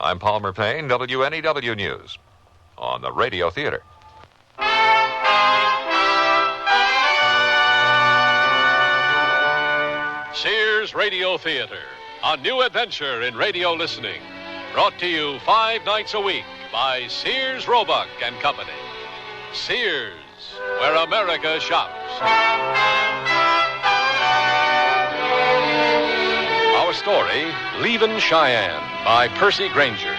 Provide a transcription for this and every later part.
I'm Palmer Payne, WNEW News, on the Radio Theater. Sears Radio Theater, a new adventure in radio listening. Brought to you 5 nights a week by Sears, Roebuck and Company. Sears, where America shops. Our story, Leavin, Cheyenne, by Percy Granger.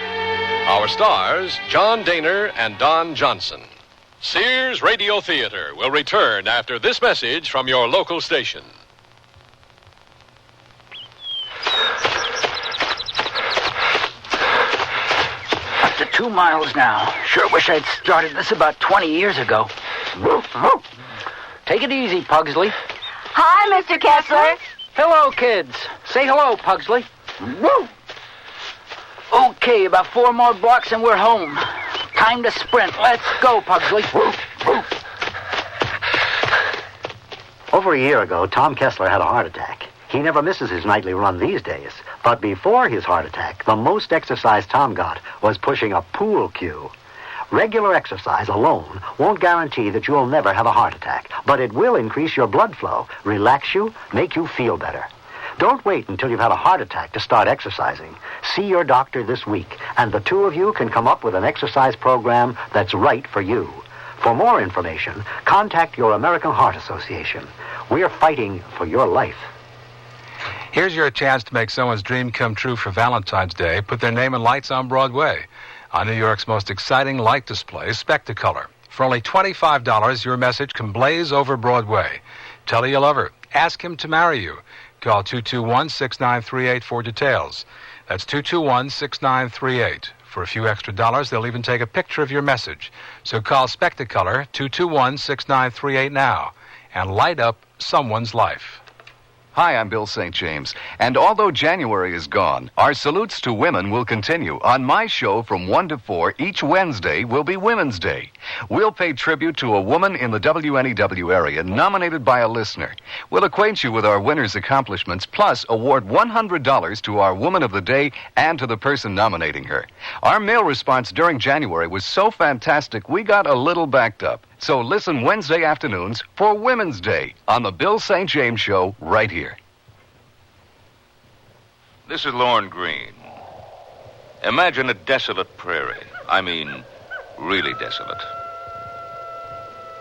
Our stars, John Daner and Don Johnson. Sears Radio Theater will return after this message from your local station. Up to 2 miles now. Sure wish I'd started this about 20 years ago. Take it easy, Pugsley. Hi, Mr. Kessler. Hello, kids. Say hello, Pugsley. Okay, about 4 more blocks and we're home. Time to sprint. Let's go, Pugsley. Over a year ago, Tom Kessler had a heart attack. He never misses his nightly run these days. But before his heart attack, the most exercise Tom got was pushing a pool cue. Regular exercise alone won't guarantee that you'll never have a heart attack, but it will increase your blood flow, relax you, make you feel better. Don't wait until you've had a heart attack to start exercising. See your doctor this week, and the two of you can come up with an exercise program that's right for you. For more information, contact your American Heart Association. We're fighting for your life. Here's your chance to make someone's dream come true for Valentine's Day. Put their name in lights on Broadway. On New York's most exciting light display, Spectacolor. For only $25, your message can blaze over Broadway. Tell her you love her. Ask him to marry you. Call 221-6938 for details. That's 221-6938. For a few extra dollars, they'll even take a picture of your message. So call Spectacolor 221-6938 now and light up someone's life. Hi, I'm Bill St. James, and although January is gone, our salutes to women will continue. On my show from 1 to 4, each Wednesday will be Women's Day. We'll pay tribute to a woman in the WNEW area nominated by a listener. We'll acquaint you with our winner's accomplishments, plus award $100 to our Woman of the Day and to the person nominating her. Our mail response during January was so fantastic, we got a little backed up. So listen Wednesday afternoons for Women's Day on the Bill St. James Show right here. This is Lorne Green. Imagine a desolate prairie. I mean, really desolate.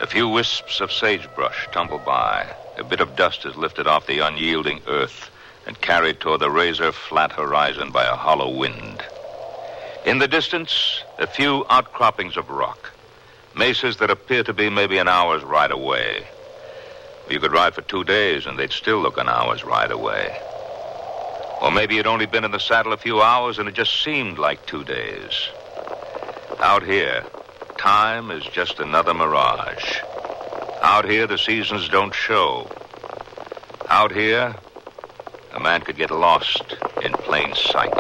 A few wisps of sagebrush tumble by. A bit of dust is lifted off the unyielding earth and carried toward the razor-flat horizon by a hollow wind. In the distance, a few outcroppings of rock. Mesas that appear to be maybe an hour's ride away. You could ride for 2 days and they'd still look an hour's ride away. Or maybe you'd only been in the saddle a few hours and it just seemed like 2 days. Out here, time is just another mirage. Out here, the seasons don't show. Out here, a man could get lost in plain sight.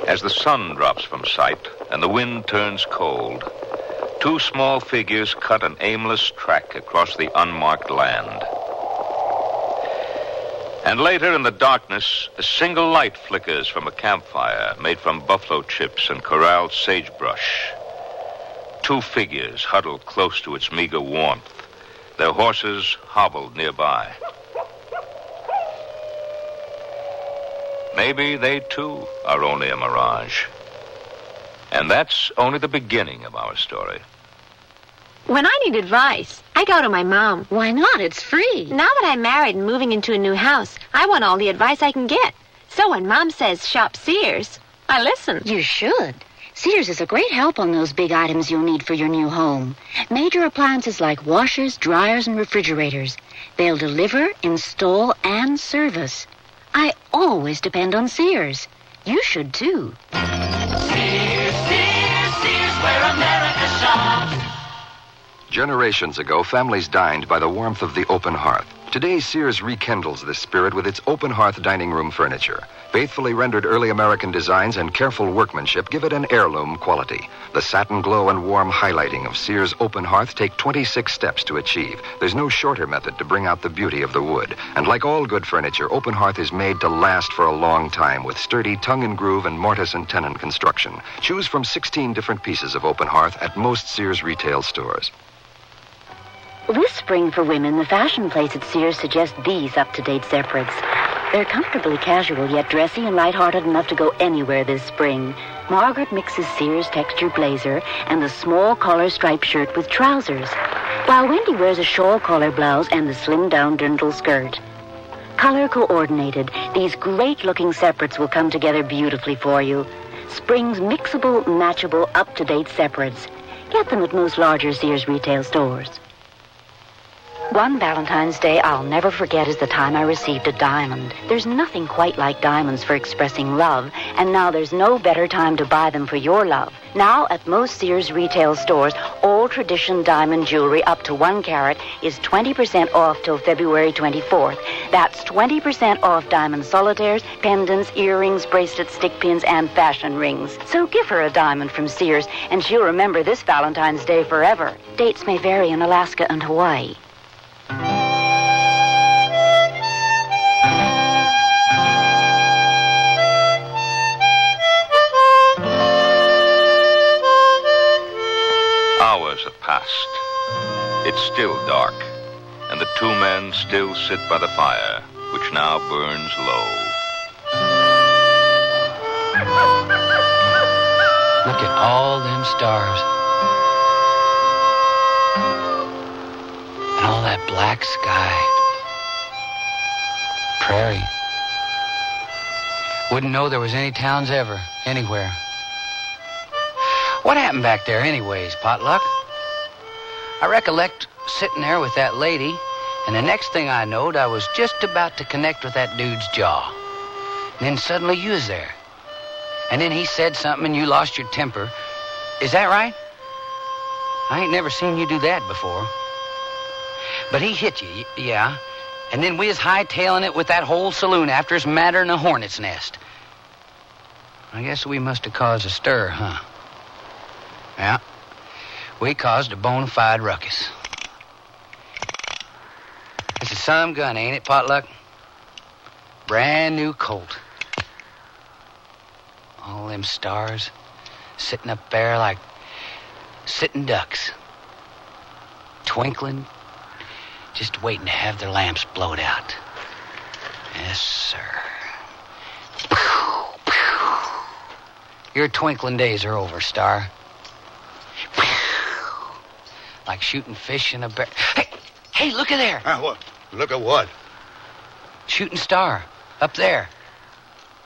As the sun drops from sight and the wind turns cold, 2 small figures cut an aimless track across the unmarked land. And later in the darkness, a single light flickers from a campfire made from buffalo chips and corralled sagebrush. 2 figures huddled close to its meager warmth, their horses hobbled nearby. Maybe they, too, are only a mirage. And that's only the beginning of our story. When I need advice, I go to my mom. Why not? It's free. Now that I'm married and moving into a new house, I want all the advice I can get. So when Mom says shop Sears, I listen. You should. Sears is a great help on those big items you'll need for your new home. Major appliances like washers, dryers, and refrigerators. They'll deliver, install, and service. I always depend on Sears. You should, too. Sears, Sears, Sears, where America shops. Generations ago, families dined by the warmth of the open hearth. Today, Sears rekindles this spirit with its open hearth dining room furniture. Faithfully rendered early American designs and careful workmanship give it an heirloom quality. The satin glow and warm highlighting of Sears open hearth take 26 steps to achieve. There's no shorter method to bring out the beauty of the wood. And like all good furniture, open hearth is made to last for a long time with sturdy tongue and groove and mortise and tenon construction. Choose from 16 different pieces of open hearth at most Sears retail stores. This spring for women, the fashion place at Sears suggests these up-to-date separates. They're comfortably casual, yet dressy and lighthearted enough to go anywhere this spring. Margaret mixes Sears texture blazer and the small collar striped shirt with trousers, while Wendy wears a shawl collar blouse and the slimmed-down dirndl skirt. Color coordinated, these great-looking separates will come together beautifully for you. Spring's mixable, matchable, up-to-date separates. Get them at most larger Sears retail stores. One Valentine's Day I'll never forget is the time I received a diamond. There's nothing quite like diamonds for expressing love, and now there's no better time to buy them for your love. Now, at most Sears retail stores, all tradition diamond jewelry up to 1 carat is 20% off till February 24th. That's 20% off diamond solitaires, pendants, earrings, bracelets, stick pins, and fashion rings. So give her a diamond from Sears, and she'll remember this Valentine's Day forever. Dates may vary in Alaska and Hawaii. Hours have passed. It's still dark, and the two men still sit by the fire, which now burns low. Look at all them stars. And all that black sky. Prairie. Wouldn't know there was any towns ever, anywhere. What happened back there anyways, Potluck? I recollect sitting there with that lady, and the next thing I knowed, I was just about to connect with that dude's jaw. And then suddenly you was there. And then he said something and you lost your temper. Is that right? I ain't never seen you do that before. But he hit you, yeah. And then we was hightailing it with that whole saloon after us madder than a hornet's nest. I guess we must have caused a stir, huh? Yeah. We caused a bona fide ruckus. It's a some gun, ain't it, Potluck? Brand new Colt. All them stars sitting up there like sitting ducks. Twinkling, just waiting to have their lamps blowed out. Yes, sir. Your twinkling days are over, Star. Like shooting fish in a barrel. Hey, look at there. What? Look at what? Shooting Star, up there.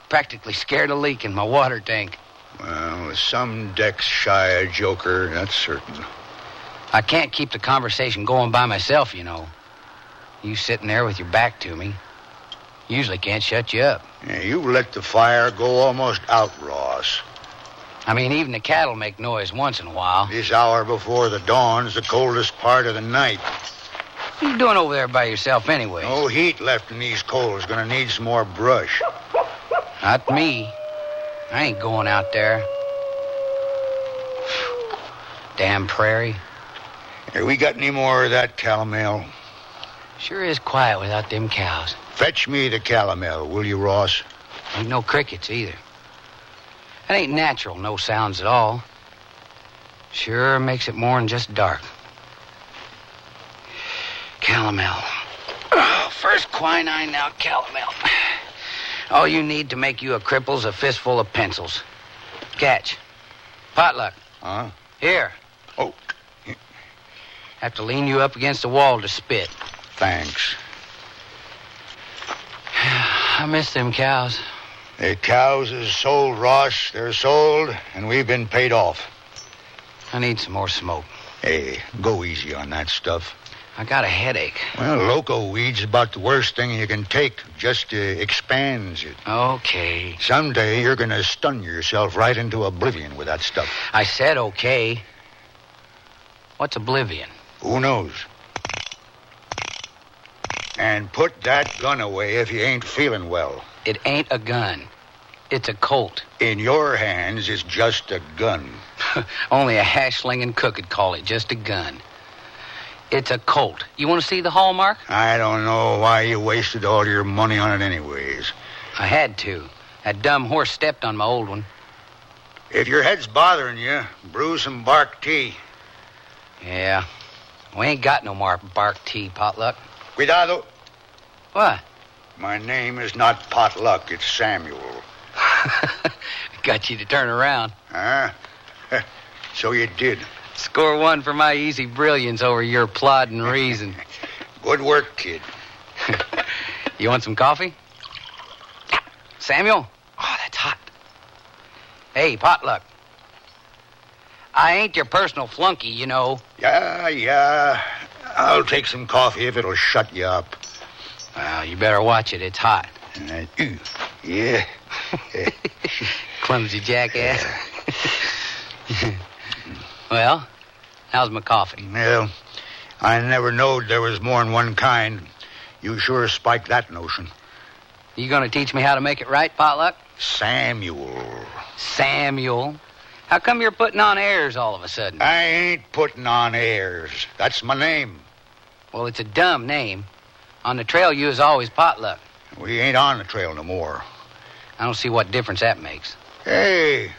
Practically scared a leak in my water tank. Well, some deck's shy a joker, that's certain. I can't keep the conversation going by myself, you know. You sitting there with your back to me. Usually can't shut you up. Yeah, you let the fire go almost out, Ross. I mean, even the cattle make noise once in a while. This hour before the dawn's the coldest part of the night. What are you doing over there by yourself anyway? No heat left in these coals. Gonna need some more brush. Not me. I ain't going out there. Damn prairie. Have we got any more of that calomel? Sure is quiet without them cows. Fetch me the calomel, will you, Ross? Ain't no crickets either. That ain't natural, no sounds at all. Sure makes it more than just dark. Calomel. Oh, first quinine, now calomel. All you need to make you a cripple's a fistful of pencils. Catch. Potluck. Huh? Here. Oh. Have to lean you up against the wall to spit. Thanks. I miss them cows. The cows is sold, Ross. They're sold, and we've been paid off. I need some more smoke. Hey, go easy on that stuff. I got a headache. Well, loco weed's about the worst thing you can take. Just expands it. Okay. Someday you're gonna stun yourself right into oblivion with that stuff. I said okay. What's oblivion? Who knows? And put that gun away if you ain't feeling well. It ain't a gun. It's a Colt. In your hands, it's just a gun. Only a hash-slinging cook could call it just a gun. It's a Colt. You want to see the hallmark? I don't know why you wasted all your money on it anyways. I had to. That dumb horse stepped on my old one. If your head's bothering you, brew some bark tea. Yeah. We ain't got no more bark tea, Potluck. Cuidado. What? My name is not Potluck, it's Samuel. Got you to turn around. Huh? So you did. Score one for my easy brilliance over your plodding reason. Good work, kid. You want some coffee? Samuel? Oh, that's hot. Hey, Potluck. I ain't your personal flunky, you know. Yeah. I'll take some coffee if it'll shut you up. Well, you better watch it. It's hot. Yeah. Clumsy jackass. Well, how's my coffee? Well, I never knowed there was more than one kind. You sure spiked that notion. You gonna teach me how to make it right, Potluck? Samuel. Samuel? How come you're putting on airs all of a sudden? I ain't putting on airs. That's my name. Well, it's a dumb name. On the trail, you was always Potluck. We ain't on the trail no more. I don't see what difference that makes. Hey,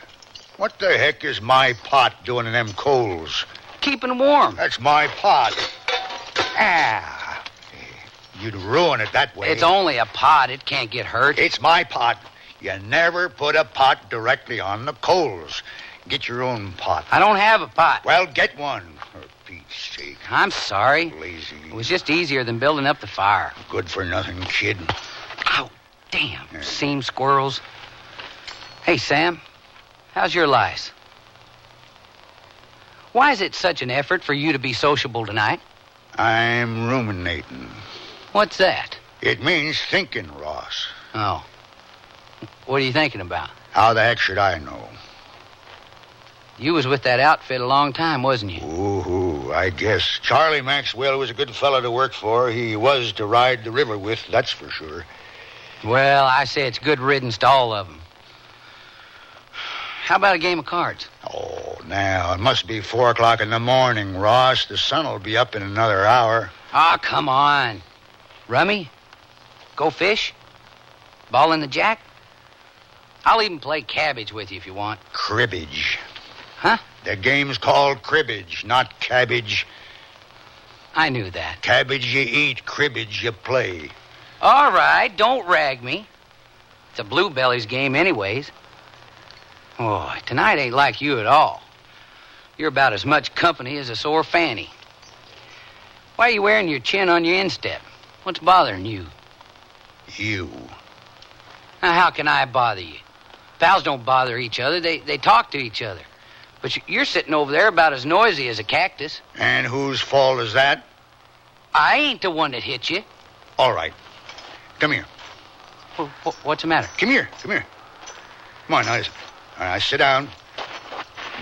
what the heck is my pot doing in them coals? Keeping warm. That's my pot. Ah. You'd ruin it that way. It's only a pot. It can't get hurt. It's my pot. You never put a pot directly on the coals. Get your own pot. I don't have a pot. Well, get one, for Pete's sake. I'm sorry. Lazy. It was just easier than building up the fire. Good for nothing, kid. Ow, damn. Seam squirrels. Hey, Sam, how's your lice? Why is it such an effort for you to be sociable tonight? I'm ruminating. What's that? It means thinking, Ross. Oh. What are you thinking about? How the heck should I know? You was with that outfit a long time, wasn't you? Ooh, I guess. Charlie Maxwell was a good fellow to work for. He was to ride the river with, that's for sure. Well, I say it's good riddance to all of them. How about a game of cards? Oh, now, it must be 4 o'clock in the morning, Ross. The sun will be up in another hour. Ah, come on. Rummy? Go fish? Ball in the jack? I'll even play cabbage with you if you want. Cribbage. Huh? The game's called cribbage, not cabbage. I knew that. Cabbage you eat, cribbage you play. All right, don't rag me. It's a bluebelly's game anyways. Oh, tonight ain't like you at all. You're about as much company as a sore fanny. Why are you wearing your chin on your instep? What's bothering you? You. Now, how can I bother you? Pals don't bother each other. They talk to each other. But you're sitting over there about as noisy as a cactus. And whose fault is that? I ain't the one that hit you. All right. Come here. What's the matter? Come here. Come on, now listen. All right, sit down.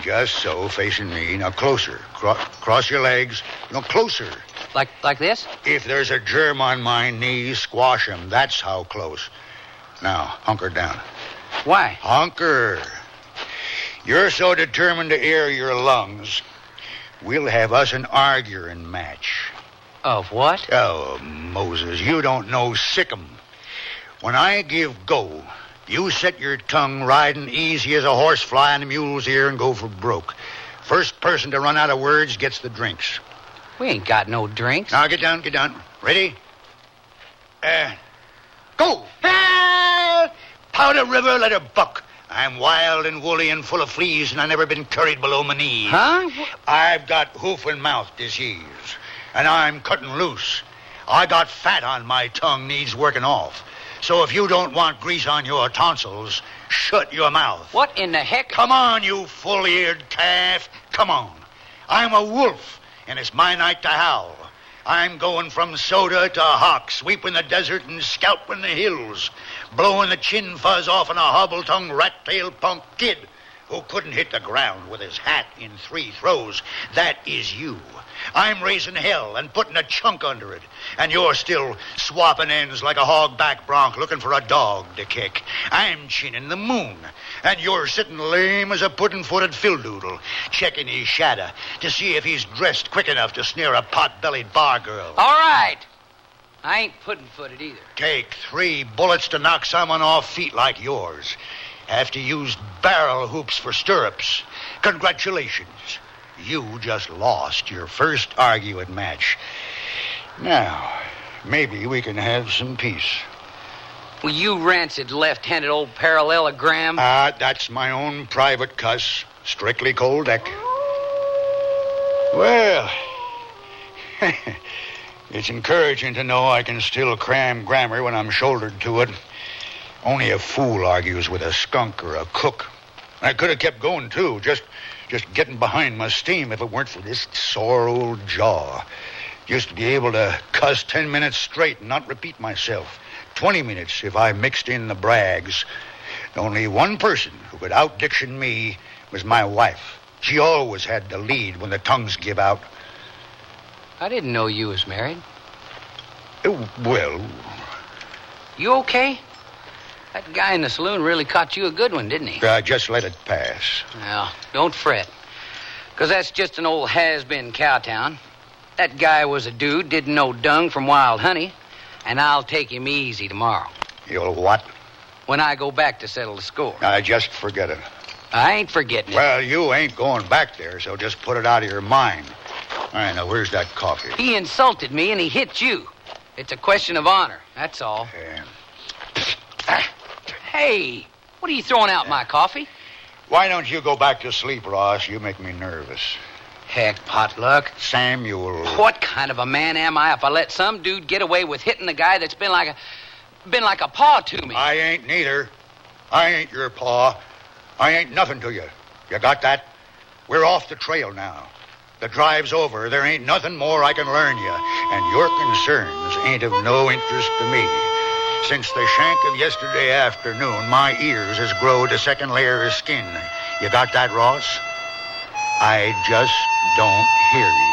Just so, facing me. Now, closer. Cross your legs. No, closer. Like this? If there's a germ on my knee, squash him. That's how close. Now, hunker down. Why? Hunker. You're so determined to air your lungs, we'll have us an arguing match. Of what? Oh, Moses, you don't know Sick'em. When I give go, you set your tongue riding easy as a horsefly on a mule's ear and go for broke. First person to run out of words gets the drinks. We ain't got no drinks. Now, get down. Ready? Go! Ah! Powder River, let her buck. I'm wild and woolly and full of fleas, and I've never been curried below my knees. Huh? I've got hoof and mouth disease, and I'm cutting loose. I got fat on my tongue, needs working off. So if you don't want grease on your tonsils, shut your mouth. What in the heck? Come on, you full-eared calf. Come on. I'm a wolf, and it's my night to howl. I'm going from soda to hawk, sweeping the desert and scalping the hills, blowing the chin fuzz off on a hobble-tongued rat-tailed punk kid who couldn't hit the ground with his hat in 3 throws. That is you. I'm raising hell and putting a chunk under it. And you're still swapping ends like a hogback bronc looking for a dog to kick. I'm chinning the moon. And you're sitting lame as a puddin'-footed fildoodle, checking his shadow to see if he's dressed quick enough to snare a pot-bellied bar girl. All right. I ain't puddin'-footed either. Take 3 bullets to knock someone off feet like yours. Have to use barrel hoops for stirrups. Congratulations. You just lost your first arguing match. Now, maybe we can have some peace. Well, you rancid left-handed old parallelogram. That's my own private cuss. Strictly cold deck. Well, it's encouraging to know I can still cram grammar when I'm shouldered to it. Only a fool argues with a skunk or a cook. I could have kept going, too, just getting behind my steam if it weren't for this sore old jaw. Used to be able to cuss 10 minutes straight and not repeat myself. 20 minutes if I mixed in the brags. Only one person who could out-diction me was my wife. She always had the lead when the tongues give out. I didn't know you was married. Well... You okay? That guy in the saloon really caught you a good one, didn't he? Just let it pass. Well, don't fret. Because that's just an old has-been cowtown. That guy was a dude, didn't know dung from wild honey. And I'll take him easy tomorrow. You'll what? When I go back to settle the score. Just forget it. I ain't forgetting it. Well, you ain't going back there, so just put it out of your mind. All right, now, where's that coffee? He insulted me and he hit you. It's a question of honor, that's all. Hey, what are you throwing out my coffee? Why don't you go back to sleep, Ross? You make me nervous. Heck, Potluck. Samuel. What kind of a man am I if I let some dude get away with hitting the guy that's been like a paw to me? I ain't neither. I ain't your paw. I ain't nothing to you. You got that? We're off the trail now. The drive's over. There ain't nothing more I can learn you. And your concerns ain't of no interest to me. Since the shank of yesterday afternoon, my ears has growed a second layer of skin. You got that, Ross? I just don't hear you.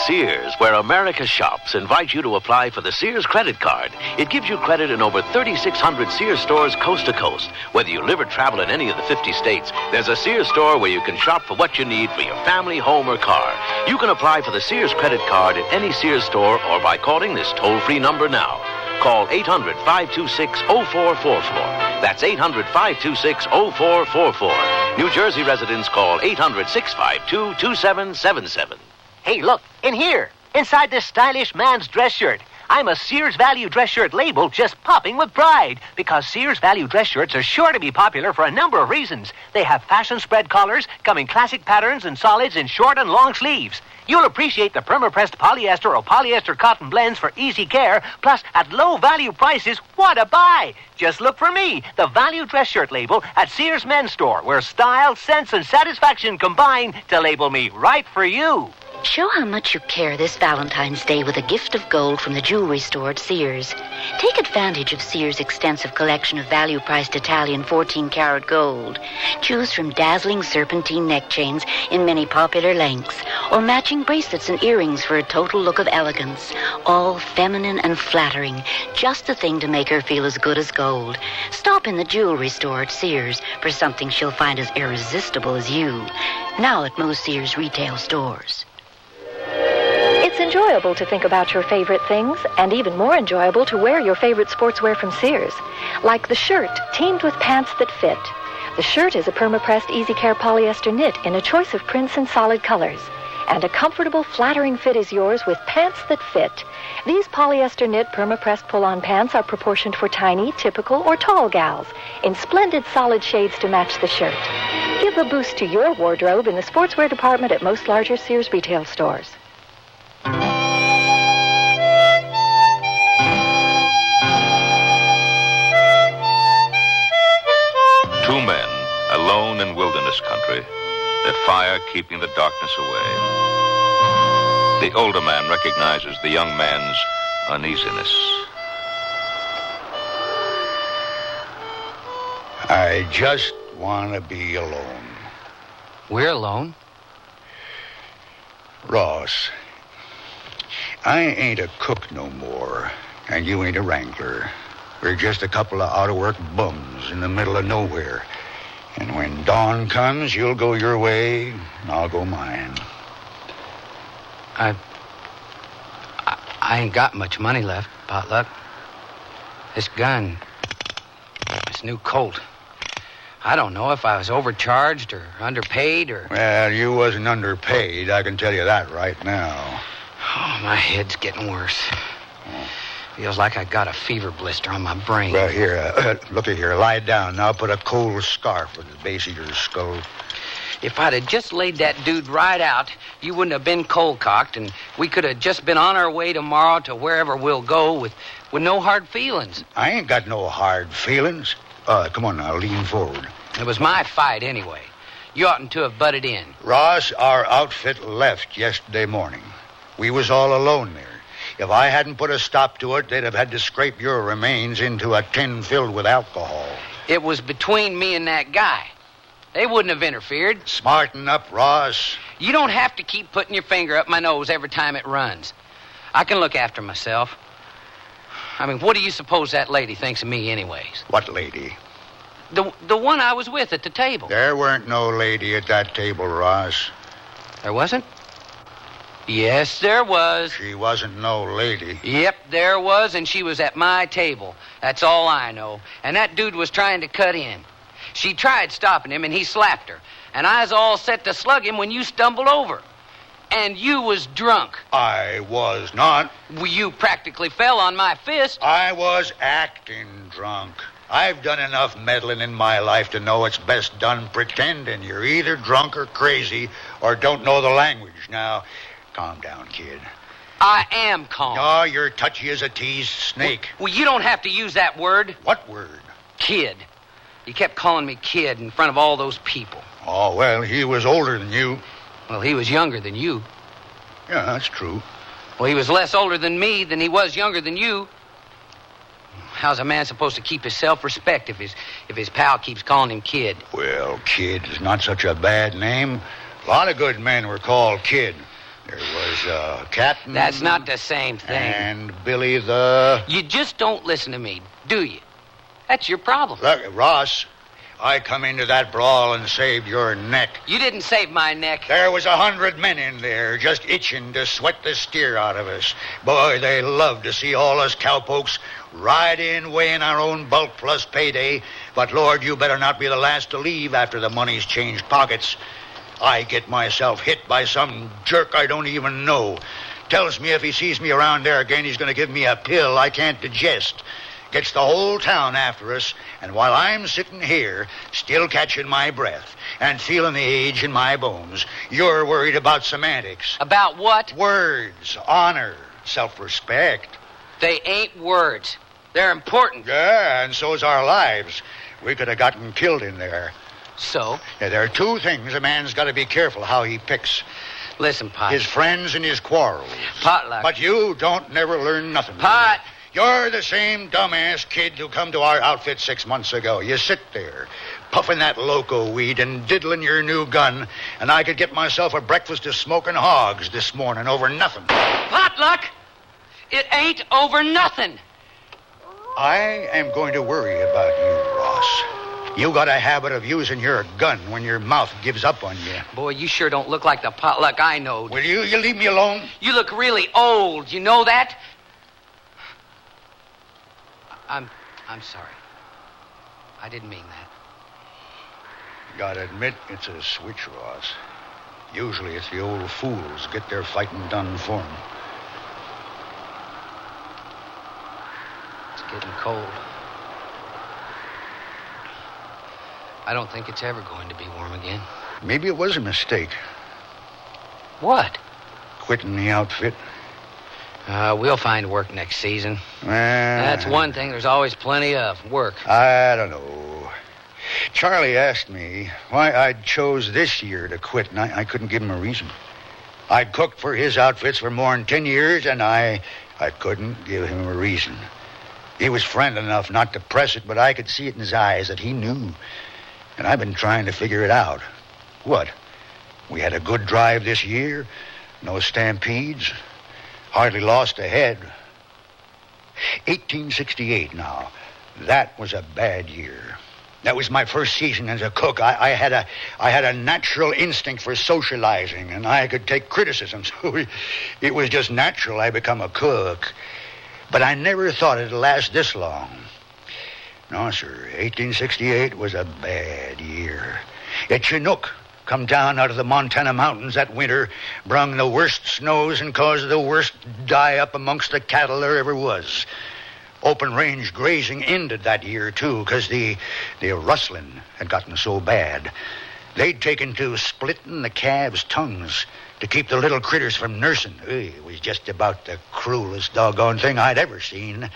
Sears, where America shops, invites you to apply for the Sears credit card. It gives you credit in over 3,600 Sears stores coast to coast. Whether you live or travel in any of the 50 states, there's a Sears store where you can shop for what you need for your family, home, or car. You can apply for the Sears credit card at any Sears store or by calling this toll-free number now. Call 800-526-0444. That's 800-526-0444. New Jersey residents call 800-652-2777. Hey, look, in here, inside this stylish man's dress shirt. I'm a Sears Value dress shirt label just popping with pride because Sears Value dress shirts are sure to be popular for a number of reasons. They have fashion spread collars, come in classic patterns and solids in short and long sleeves. You'll appreciate the perma-pressed polyester or polyester cotton blends for easy care, plus at low value prices, what a buy! Just look for me, the Value dress shirt label at Sears Men's Store, where style, sense, and satisfaction combine to label me right for you. Show how much you care this Valentine's Day with a gift of gold from the jewelry store at Sears. Take advantage of Sears' extensive collection of value-priced Italian 14-karat gold. Choose from dazzling serpentine neck chains in many popular lengths, or matching bracelets and earrings for a total look of elegance. All feminine and flattering, just the thing to make her feel as good as gold. Stop in the jewelry store at Sears for something she'll find as irresistible as you. Now at most Sears retail stores. It's enjoyable to think about your favorite things, and even more enjoyable to wear your favorite sportswear from Sears. Like the shirt, teamed with pants that fit. The shirt is a perma-pressed easy care polyester knit in a choice of prints and solid colors. And a comfortable, flattering fit is yours with pants that fit. These polyester knit perma-pressed pull-on pants are proportioned for tiny, typical, or tall gals in splendid solid shades to match the shirt. Give a boost to your wardrobe in the sportswear department at most larger Sears retail stores. Two men, alone in wilderness country, their fire keeping the darkness away. The older man recognizes the young man's uneasiness. I just want to be alone. We're alone? Ross, I ain't a cook no more, and you ain't a wrangler. We're just a couple of out-of-work bums in the middle of nowhere. And when dawn comes, you'll go your way, and I'll go mine. I ain't got much money left, Potluck. This gun, this new Colt, I don't know if I was overcharged or underpaid or... Well, you wasn't underpaid, I can tell you that right now. Oh, my head's getting worse. Feels like I got a fever blister on my brain. Well, here, looky here. Lie down. Now put a cold scarf at the base of your skull. If I'd have just laid that dude right out, you wouldn't have been cold-cocked, and we could have just been on our way tomorrow to wherever we'll go with no hard feelings. I ain't got no hard feelings. Come on now, lean forward. It was my fight anyway. You oughtn't to have butted in. Ross, our outfit left yesterday morning. We was all alone there. If I hadn't put a stop to it, they'd have had to scrape your remains into a tin filled with alcohol. It was between me and that guy. They wouldn't have interfered. Smarten up, Ross. You don't have to keep putting your finger up my nose every time it runs. I can look after myself. I mean, what do you suppose that lady thinks of me anyways? What lady? The one I was with at the table. There weren't no lady at that table, Ross. There wasn't? Yes, there was. She wasn't no lady. Yep, there was, and she was at my table. That's all I know. And that dude was trying to cut in. She tried stopping him, and he slapped her. And I was all set to slug him when you stumbled over. And you was drunk. I was not. Well, you practically fell on my fist. I was acting drunk. I've done enough meddling in my life to know it's best done pretending you're either drunk or crazy or don't know the language. Now, calm down, kid. I am calm. Oh, you're touchy as a teased snake. Well, you don't have to use that word. What word? Kid. You kept calling me kid in front of all those people. Oh, well, he was older than you. Well, he was younger than you. Yeah, that's true. Well, he was less older than me than he was younger than you. How's a man supposed to keep his self-respect if his pal keeps calling him kid? Well, kid is not such a bad name. A lot of good men were called kid. There was Captain... That's not the same thing. And Billy the... You just don't listen to me, do you? That's your problem. Look, Ross, I come into that brawl and saved your neck. You didn't save my neck. There was 100 men in there just itching to sweat the steer out of us. Boy, they love to see all us cowpokes ride in weighing our own bulk plus payday. But, Lord, you better not be the last to leave after the money's changed pockets. I get myself hit by some jerk I don't even know. Tells me if he sees me around there again, he's going to give me a pill I can't digest. Gets the whole town after us, and while I'm sitting here, still catching my breath and feeling the age in my bones, you're worried about semantics. About what? Words, honor, self-respect. They ain't words. They're important. Yeah, and so's our lives. We could have gotten killed in there. So? Yeah, there are two things a man's got to be careful how he picks. Listen, Pot. His friends and his quarrels. Potluck. But you don't never learn nothing. Pot. You're the same dumbass kid who come to our outfit 6 months ago. You sit there, puffing that loco weed and diddling your new gun, and I could get myself a breakfast of smoking hogs this morning over nothing. Potluck! It ain't over nothing. I am going to worry about you, Ross. You got a habit of using your gun when your mouth gives up on you. Boy, you sure don't look like the Potluck I know. Will you? You leave me alone? You look really old. You know that? I'm sorry. I didn't mean that. Gotta admit, it's a switch, Ross. Usually it's the old fools get their fighting done for 'em. It's getting cold. I don't think it's ever going to be warm again. Maybe it was a mistake. What? Quitting the outfit. We'll find work next season. Well, that's one thing there's always plenty of, work. I don't know. Charlie asked me why I'd chose this year to quit, and I couldn't give him a reason. I'd cooked for his outfits for more than 10 years, and I couldn't give him a reason. He was friendly enough not to press it, but I could see it in his eyes that he knew. And I've been trying to figure it out. What? We had a good drive this year. No stampedes. Hardly lost a head. 1868 now. That was a bad year. That was my first season as a cook. I had a natural instinct for socializing, and I could take criticism, so it was just natural I become a cook. But I never thought it'd last this long. No, sir, 1868 was a bad year. A Chinook come down out of the Montana mountains that winter, brung the worst snows and caused the worst die-up amongst the cattle there ever was. Open range grazing ended that year, too, because the rustling had gotten so bad. They'd taken to splitting the calves' tongues to keep the little critters from nursing. It was just about the cruelest doggone thing I'd ever seen.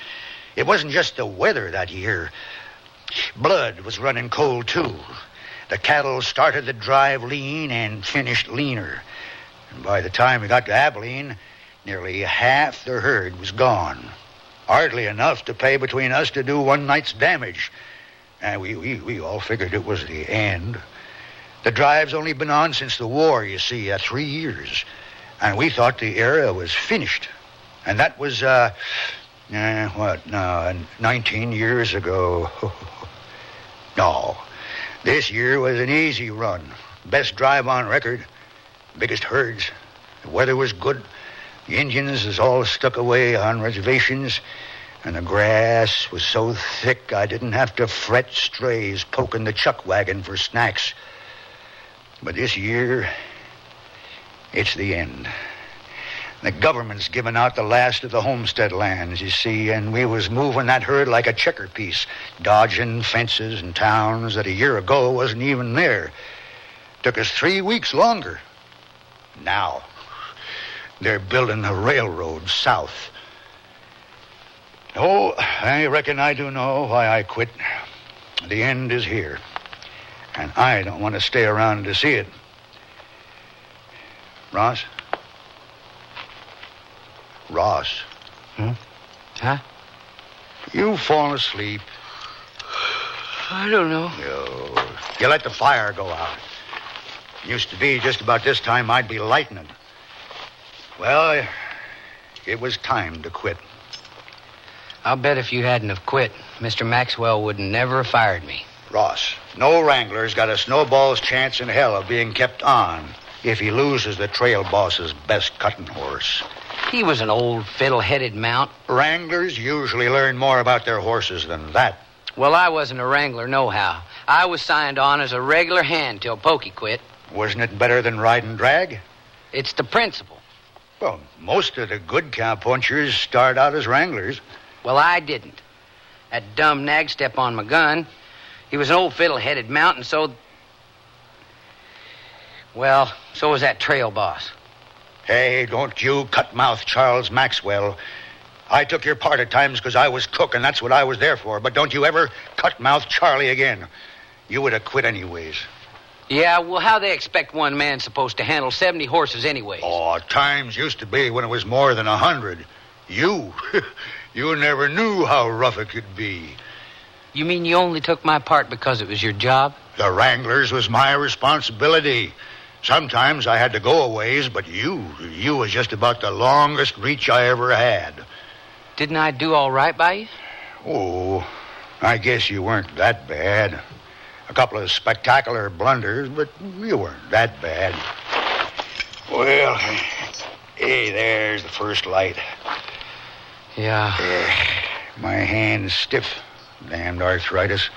It wasn't just the weather that year. Blood was running cold, too. The cattle started the drive lean and finished leaner. And by the time we got to Abilene, nearly half the herd was gone. Hardly enough to pay between us to do one night's damage. And we all figured it was the end. The drive's only been on since the war, you see, 3 years. And we thought the era was finished. And that was, 19 years ago. No, this year was an easy run. Best drive on record. Biggest herds. The weather was good. The Indians is all stuck away on reservations. And the grass was so thick I didn't have to fret strays poking the chuck wagon for snacks. But this year, it's the end. The government's given out the last of the homestead lands, you see, and we was moving that herd like a checker piece, dodging fences and towns that a year ago wasn't even there. Took us 3 weeks longer. Now, they're building the railroad south. Oh, I reckon I do know why I quit. The end is here. And I don't want to stay around to see it. Ross? Ross? Huh? You fall asleep. I don't know. You let the fire go out. Used to be just about this time I'd be lighting it. Well, it was time to quit. I'll bet if you hadn't have quit, Mr. Maxwell would never have fired me. Ross, no wrangler's got a snowball's chance in hell of being kept on if he loses the trail boss's best cutting horse. He was an old fiddle-headed mount. Wranglers usually learn more about their horses than that. Well, I wasn't a wrangler nohow. I was signed on as a regular hand till Pokey quit. Wasn't it better than riding drag? It's the principle. Well, most of the good cowpunchers start out as wranglers. Well, I didn't. That dumb nag stepped on my gun. He was an old fiddle-headed mount, and so... Well, so was that trail boss. Hey, don't you cut-mouth Charles Maxwell. I took your part at times because I was cook, and that's what I was there for. But don't you ever cut-mouth Charlie again. You would have quit anyways. Yeah, well, how they expect one man supposed to handle 70 horses anyways? Oh, times used to be when it was more than 100. You never knew how rough it could be. You mean you only took my part because it was your job? The wranglers was my responsibility. Sometimes I had to go a ways, but you was just about the longest reach I ever had. Didn't I do all right by you? Oh, I guess you weren't that bad. A couple of spectacular blunders, but you weren't that bad. Well, hey, there's the first light. Yeah. My hand's stiff. Damned arthritis.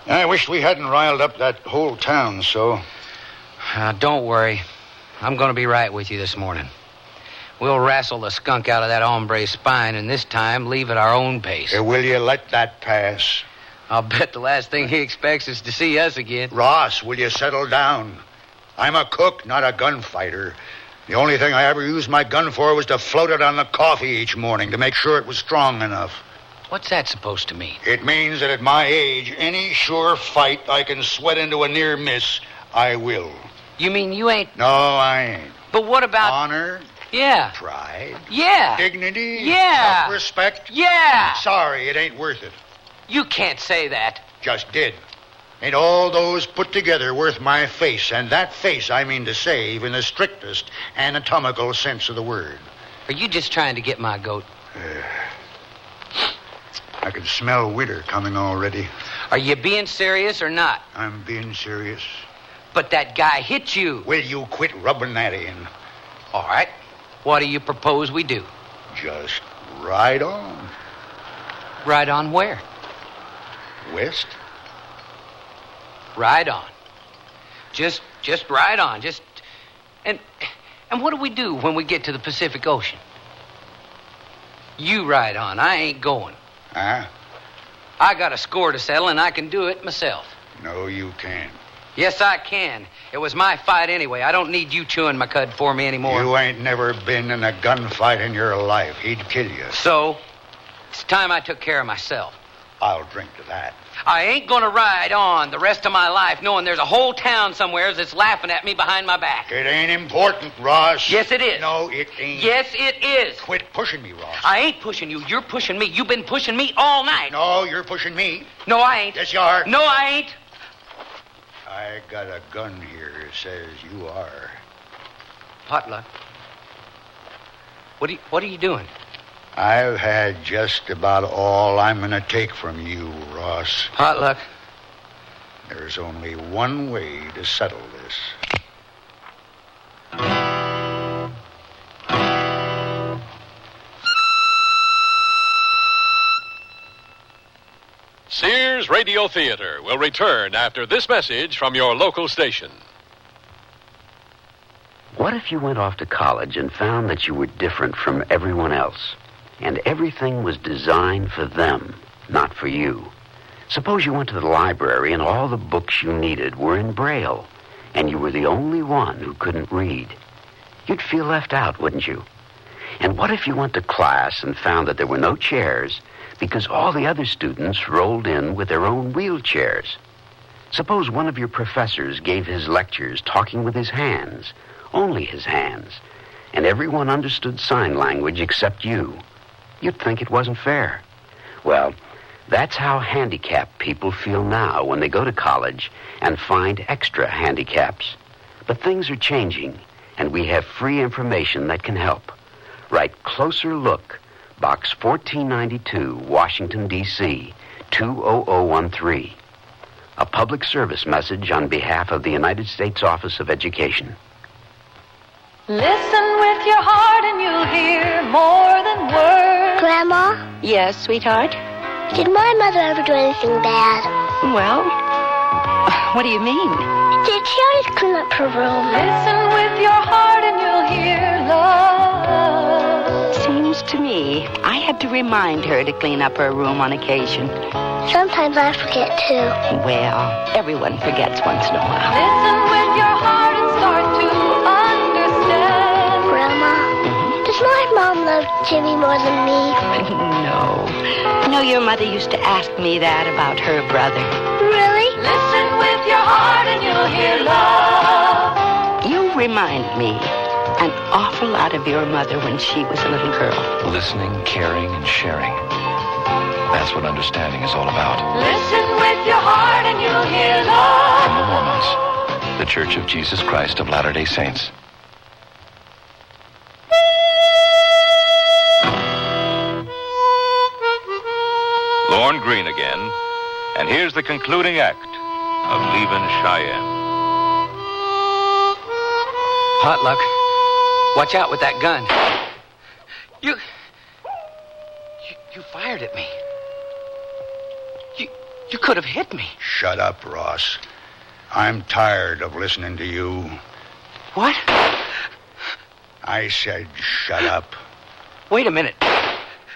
I wish we hadn't riled up that whole town so. Don't worry. I'm going to be right with you this morning. We'll wrestle the skunk out of that hombre's spine, and this time leave at our own pace. Will you let that pass? I'll bet the last thing he expects is to see us again. Ross, will you settle down? I'm a cook, not a gunfighter. The only thing I ever used my gun for was to float it on the coffee each morning to make sure it was strong enough. What's that supposed to mean? It means that at my age, any sure fight I can sweat into a near miss, I will. You mean you ain't... No, I ain't. But what about... Honor? Yeah. Pride? Yeah. Dignity? Yeah. Self-respect? Yeah. Sorry, it ain't worth it. You can't say that. Just did. Ain't all those put together worth my face? And that face, I mean to say, in the strictest anatomical sense of the word. Are you just trying to get my goat? I can smell winter coming already. Are you being serious or not? I'm being serious. But that guy hit you. Will you quit rubbing that in? All right. What do you propose we do? Just ride on. Ride on where? West. Ride on. Just ride on. And what do we do when we get to the Pacific Ocean? You ride on. I ain't going. Huh? I got a score to settle, and I can do it myself. No, you can't. Yes, I can. It was my fight anyway. I don't need you chewing my cud for me anymore. You ain't never been in a gunfight in your life. He'd kill you. So, it's time I took care of myself. I'll drink to that. I ain't gonna ride on the rest of my life knowing there's a whole town somewhere that's laughing at me behind my back. It ain't important, Ross. Yes, it is. No, it ain't. Yes, it is. Quit pushing me, Ross. I ain't pushing you. You're pushing me. You've been pushing me all night. No, you're pushing me. No, I ain't. Yes, you are. No, I ain't. I got a gun here that says you are. Potluck. What are you doing? I've had just about all I'm going to take from you, Ross. Potluck. There's only one way to settle this. Sears Radio Theater will return after this message from your local station. What if you went off to college and found that you were different from everyone else, and everything was designed for them, not for you? Suppose you went to the library and all the books you needed were in Braille, and you were the only one who couldn't read. You'd feel left out, wouldn't you? And what if you went to class and found that there were no chairs because all the other students rolled in with their own wheelchairs? Suppose one of your professors gave his lectures talking with his hands, only his hands, and everyone understood sign language except you. You'd think it wasn't fair. Well, that's how handicapped people feel now when they go to college and find extra handicaps. But things are changing, and we have free information that can help. Write Closer Look, Box 1492, Washington, D.C., 20013. A public service message on behalf of the United States Office of Education. Listen with your heart and you'll hear more than words. Grandma? Yes, sweetheart? Did my mother ever do anything bad? Well, what do you mean? Did she always clean up her room? Listen with your heart and you'll hear love. Seems to me I had to remind her to clean up her room on occasion. Sometimes I forget, too. Well, everyone forgets once in a while. Listen with your heart and start to understand. Grandma, does my mom love Jimmy more than me? No. No, your mother used to ask me that about her brother. Really? Listen with your heart and you'll hear love. You remind me an awful lot of your mother when she was a little girl. Listening, caring, and sharing. That's what understanding is all about. Listen with your heart and you'll hear love. From the Mormons, the Church of Jesus Christ of Latter-day Saints. Lorne Greene again, and here's the concluding act of Leavin' Cheyenne. Potluck, watch out with that gun. You fired at me. You could have hit me. Shut up, Ross. I'm tired of listening to you. What? I said shut up. Wait a minute.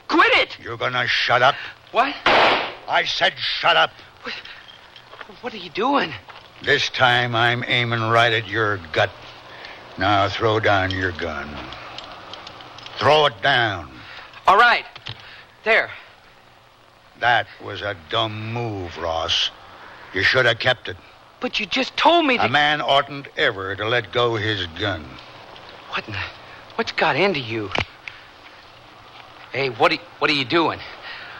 Quit it! You're gonna shut up? What? I said shut up. What are you doing? This time I'm aiming right at your gut. Now throw down your gun. Throw it down. All right. There. That was a dumb move, Ross. You should have kept it. But you just told me to... A man oughtn't ever to let go his gun. What's got into you? Hey, what are you doing?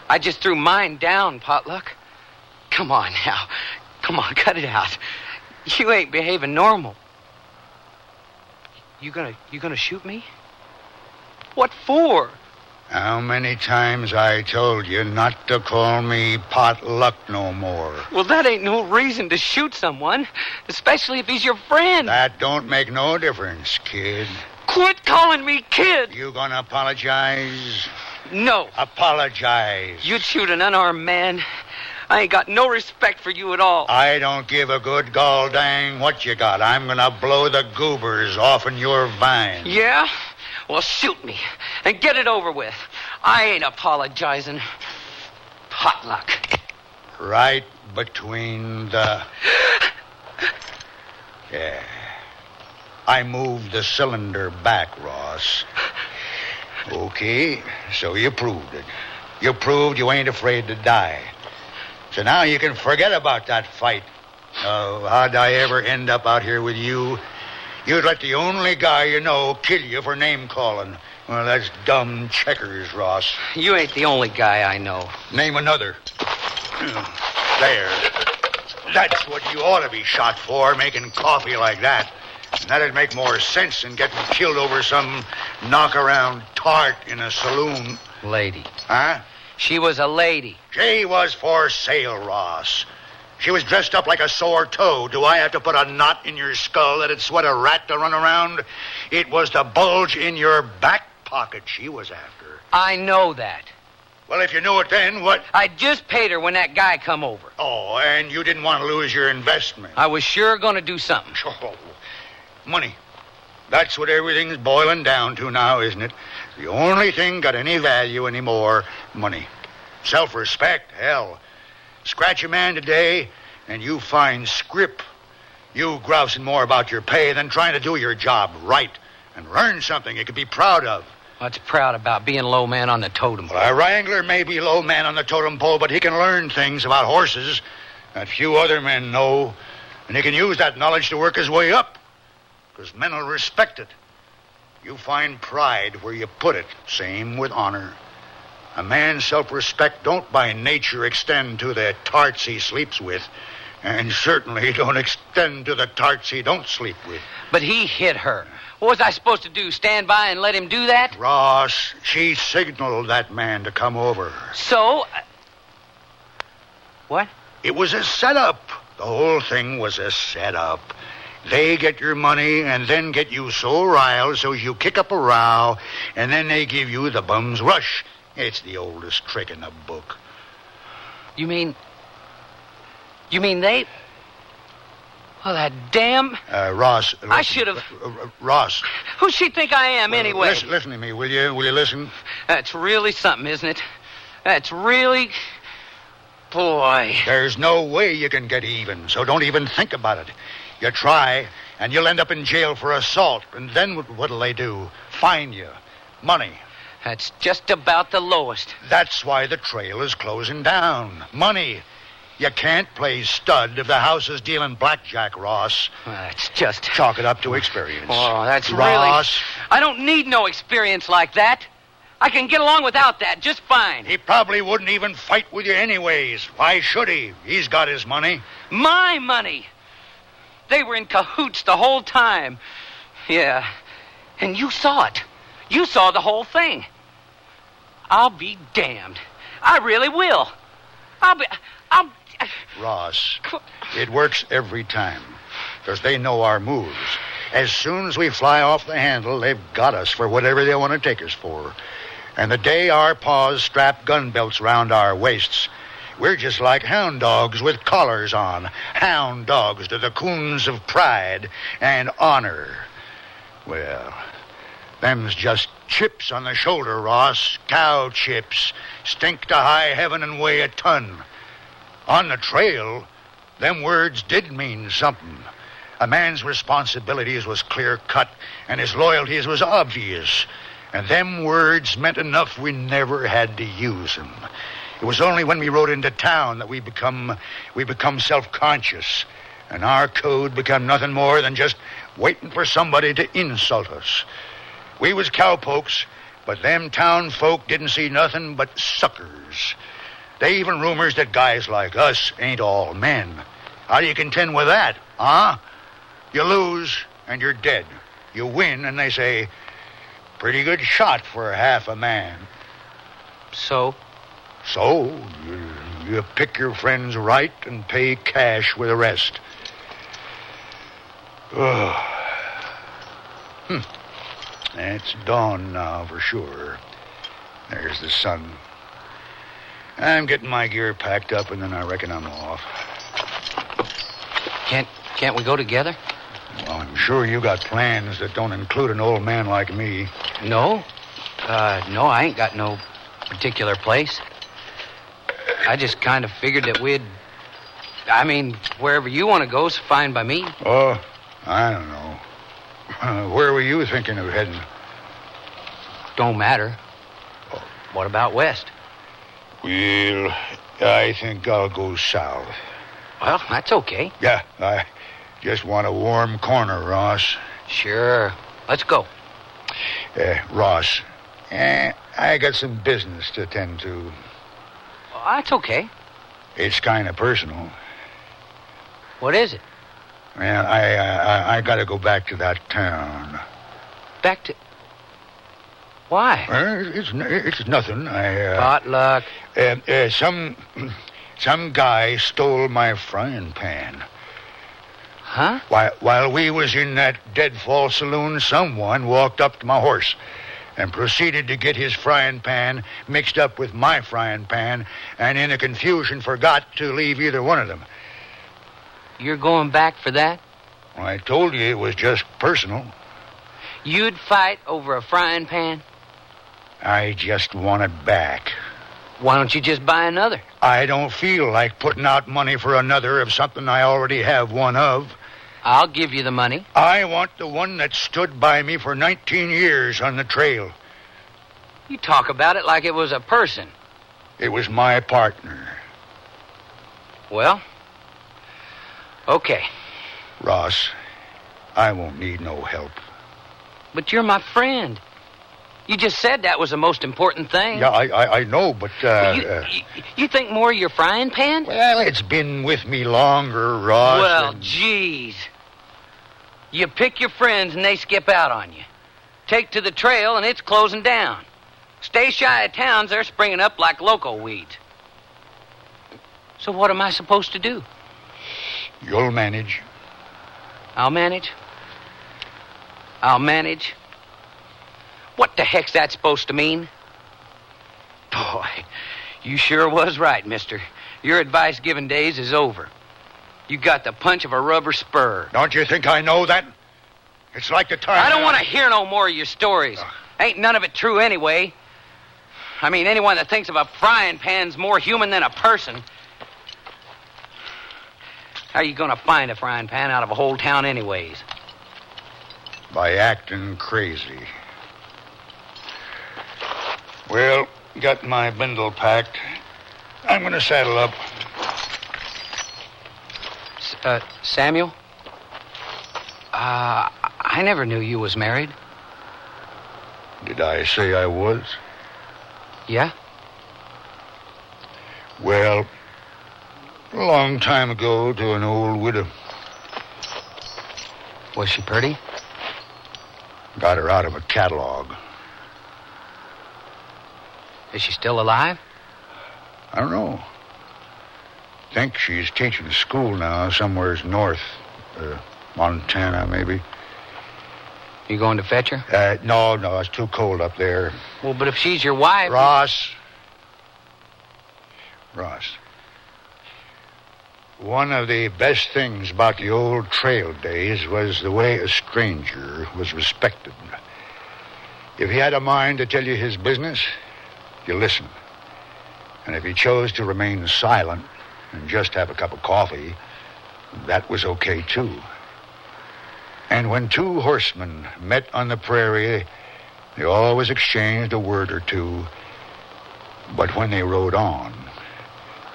I just threw mine down, Potluck. Come on now. Come on, cut it out. You ain't behaving normal. You gonna shoot me? What for? How many times I told you not to call me Potluck no more? Well, that ain't no reason to shoot someone, especially if he's your friend. That don't make no difference, kid. Quit calling me kid. You gonna apologize? No. Apologize. You'd shoot an unarmed man. I ain't got no respect for you at all. I don't give a good gall dang what you got. I'm gonna blow the goobers off in your vine. Yeah? Well, shoot me and get it over with. I ain't apologizing. Potluck. Right between the... Yeah. I moved the cylinder back, Ross. Okay, so you proved it. You proved you ain't afraid to die. So now you can forget about that fight. Oh, how'd I ever end up out here with you? You'd let the only guy you know kill you for name-calling. Well, that's dumb checkers, Ross. You ain't the only guy I know. Name another. There. That's what you ought to be shot for, making coffee like that. And that'd make more sense than getting killed over some knock-around tart in a saloon. Lady. Huh? She was a lady. She was for sale, Ross. She was dressed up like a sore toe. Do I have to put a knot in your skull that'd sweat a rat to run around? It was the bulge in your back pocket she was after. I know that. Well, if you knew it then, what... I just paid her when that guy come over. Oh, and you didn't want to lose your investment. I was sure going to do something. Oh, money. That's what everything's boiling down to now, isn't it? The only thing got any value anymore, money. Self-respect, hell. Scratch a man today, and you find scrip. You grousing more about your pay than trying to do your job right and learn something you could be proud of. What's proud about being low man on the totem pole? Well, a wrangler may be low man on the totem pole, but he can learn things about horses that few other men know, and he can use that knowledge to work his way up, because men will respect it. You find pride where you put it. Same with honor. A man's self-respect don't by nature extend to the tarts he sleeps with, and certainly don't extend to the tarts he don't sleep with. But he hit her. What was I supposed to do, stand by and let him do that? Ross, she signaled that man to come over. So? What? It was a setup. The whole thing was a setup. They get your money and then get you so riled so you kick up a row, and then they give you the bum's rush. It's the oldest trick in the book. You mean they... Well, that damn... Ross... Listen. I should have... Ross. Who's she think I am, anyway? Listen to me, will you? Will you listen? That's really something, isn't it? That's really... Boy. There's no way you can get even, so don't even think about it. You try, and you'll end up in jail for assault. And then what'll they do? Fine you. Money. That's just about the lowest. That's why the trail is closing down. Money. You can't play stud if the house is dealing blackjack, Ross. Well, that's just... Chalk it up to experience. Oh, that's Ross. Really... I don't need no experience like that. I can get along without that just fine. He probably wouldn't even fight with you anyways. Why should he? He's got his money. My money. They were in cahoots the whole time. Yeah. And you saw it. You saw the whole thing. I'll be damned. I really will. I'll... Ross, it works every time. Because they know our moves. As soon as we fly off the handle, they've got us for whatever they want to take us for. And the day our paws strap gun belts round our waists, we're just like hound dogs with collars on. Hound dogs to the coons of pride and honor. Well, them's just chips on the shoulder, Ross. Cow chips. Stink to high heaven and weigh a ton. On the trail, them words did mean something. A man's responsibilities was clear-cut, and his loyalties was obvious. And them words meant enough we never had to use them. It was only when we rode into town that we become self-conscious. And our code become nothing more than just waiting for somebody to insult us. We was cowpokes, but them town folk didn't see nothing but suckers. They even rumors that guys like us ain't all men. How do you contend with that, huh? You lose, and you're dead. You win, and they say, pretty good shot for half a man. So? So, you pick your friends right and pay cash with the rest. It's dawn now for sure. There's the sun. I'm getting my gear packed up, and then I reckon I'm off. Can't we go together? Well, I'm sure you got plans that don't include an old man like me. No. No, I ain't got no particular place. I just kind of figured that wherever you want to go is fine by me. Oh, I don't know. Where were you thinking of heading? Don't matter. Oh. What about west? Well, I think I'll go south. Well, that's okay. Yeah, I just want a warm corner, Ross. Sure. Let's go. Ross, I got some business to attend to. Well, that's okay. It's kind of personal. What is it? Well, I got to go back to that town. Back to... Why? It's nothing. Potluck. Some guy stole my frying pan. Huh? While we was in that deadfall saloon, someone walked up to my horse and proceeded to get his frying pan mixed up with my frying pan, and in a confusion forgot to leave either one of them. You're going back for that? Well, I told you it was just personal. You'd fight over a frying pan? I just want it back. Why don't you just buy another? I don't feel like putting out money for another of something I already have one of. I'll give you the money. I want the one that stood by me for 19 years on the trail. You talk about it like it was a person. It was my partner. Well, okay. Ross, I won't need no help. But you're my friend. You just said that was the most important thing. Yeah, I know, but... you think more of your frying pan? Well, it's been with me longer, Ross. Well, geez. You pick your friends and they skip out on you. Take to the trail and it's closing down. Stay shy of towns, they're springing up like loco weeds. So what am I supposed to do? You'll manage. I'll manage? I'll manage? What the heck's that supposed to mean? Boy, you sure was right, mister. Your advice-giving days is over. You got the punch of a rubber spur. Don't you think I know that? It's like the time... I don't want to hear no more of your stories. Ain't none of it true anyway. I mean, anyone that thinks of a frying pan's more human than a person. How are you going to find a frying pan out of a whole town anyways? By acting crazy. Well, got my bundle packed. I'm going to saddle up. Samuel? I never knew you was married. Did I say I was? Yeah? Well, a long time ago to an old widow. Was she pretty? Got her out of a catalog. Is she still alive? I don't know. Think she's teaching school now, somewheres north. Montana, maybe. You going to fetch her? No, it's too cold up there. Well, but if she's your wife... Ross. One of the best things about the old trail days was the way a stranger was respected. If he had a mind to tell you his business, you listened. And if he chose to remain silent and just have a cup of coffee, that was okay, too. And when two horsemen met on the prairie, they always exchanged a word or two. But when they rode on,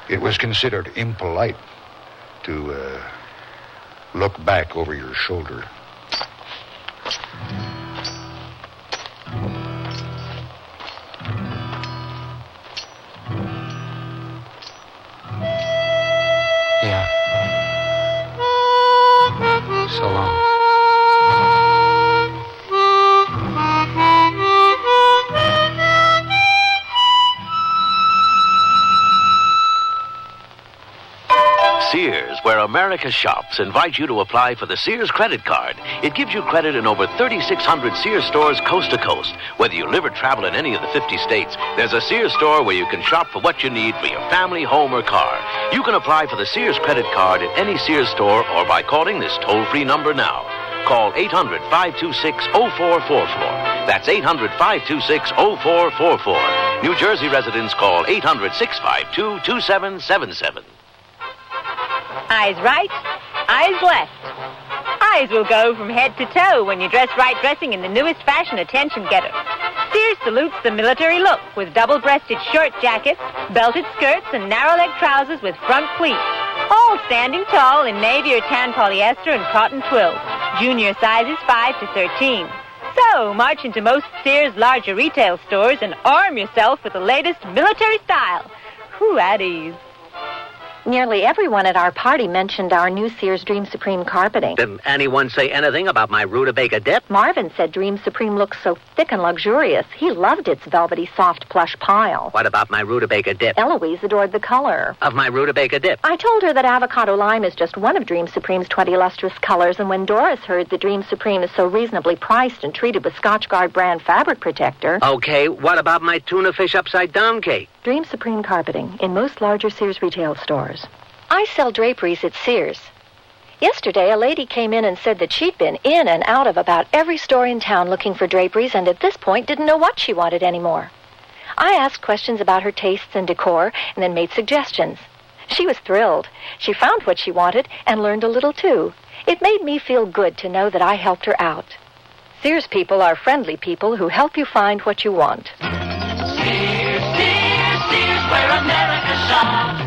it was considered impolite to look back over your shoulder. America Shops invites you to apply for the Sears credit card. It gives you credit in over 3,600 Sears stores coast to coast. Whether you live or travel in any of the 50 states, there's a Sears store where you can shop for what you need for your family, home, or car. You can apply for the Sears credit card at any Sears store or by calling this toll-free number now. Call 800-526-0444. That's 800-526-0444. New Jersey residents call 800-652-2777. Eyes right, eyes left. Eyes will go from head to toe when you dress right dressing in the newest fashion attention getter. Sears salutes the military look with double-breasted short jackets, belted skirts, and narrow-leg trousers with front pleats. All standing tall in navy or tan polyester and cotton twill. Junior sizes 5 to 13. So, march into most Sears larger retail stores and arm yourself with the latest military style. Whew, at ease. Nearly everyone at our party mentioned our new Sears Dream Supreme carpeting. Didn't anyone say anything about my rutabaga dip? Marvin said Dream Supreme looks so thick and luxurious. He loved its velvety, soft plush pile. What about my rutabaga dip? Eloise adored the color of my rutabaga dip. I told her that avocado lime is just one of Dream Supreme's 20 lustrous colors, and when Doris heard that Dream Supreme is so reasonably priced and treated with Scotchgard brand fabric protector... Okay, what about my tuna fish upside down cake? Dream Supreme carpeting in most larger Sears retail stores. I sell draperies at Sears. Yesterday, a lady came in and said that she'd been in and out of about every store in town looking for draperies and at this point didn't know what she wanted anymore. I asked questions about her tastes and decor and then made suggestions. She was thrilled. She found what she wanted and learned a little too. It made me feel good to know that I helped her out. Sears people are friendly people who help you find what you want. Sears, Sears, Sears, where America shops.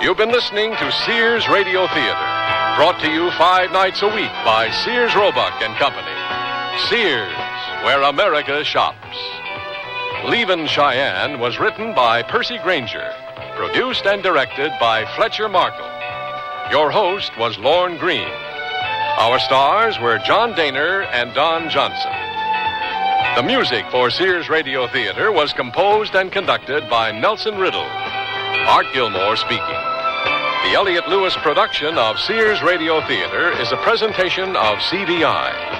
You've been listening to Sears Radio Theater, brought to you 5 nights a week by Sears Roebuck and Company. Sears, where America shops. Leavin, Cheyenne was written by Percy Granger, produced and directed by Fletcher Markle. Your host was Lorne Green. Our stars were John Daner and Don Johnson. The music for Sears Radio Theater was composed and conducted by Nelson Riddle. Art Gilmore speaking. The Elliott Lewis production of Sears Radio Theater is a presentation of CBI.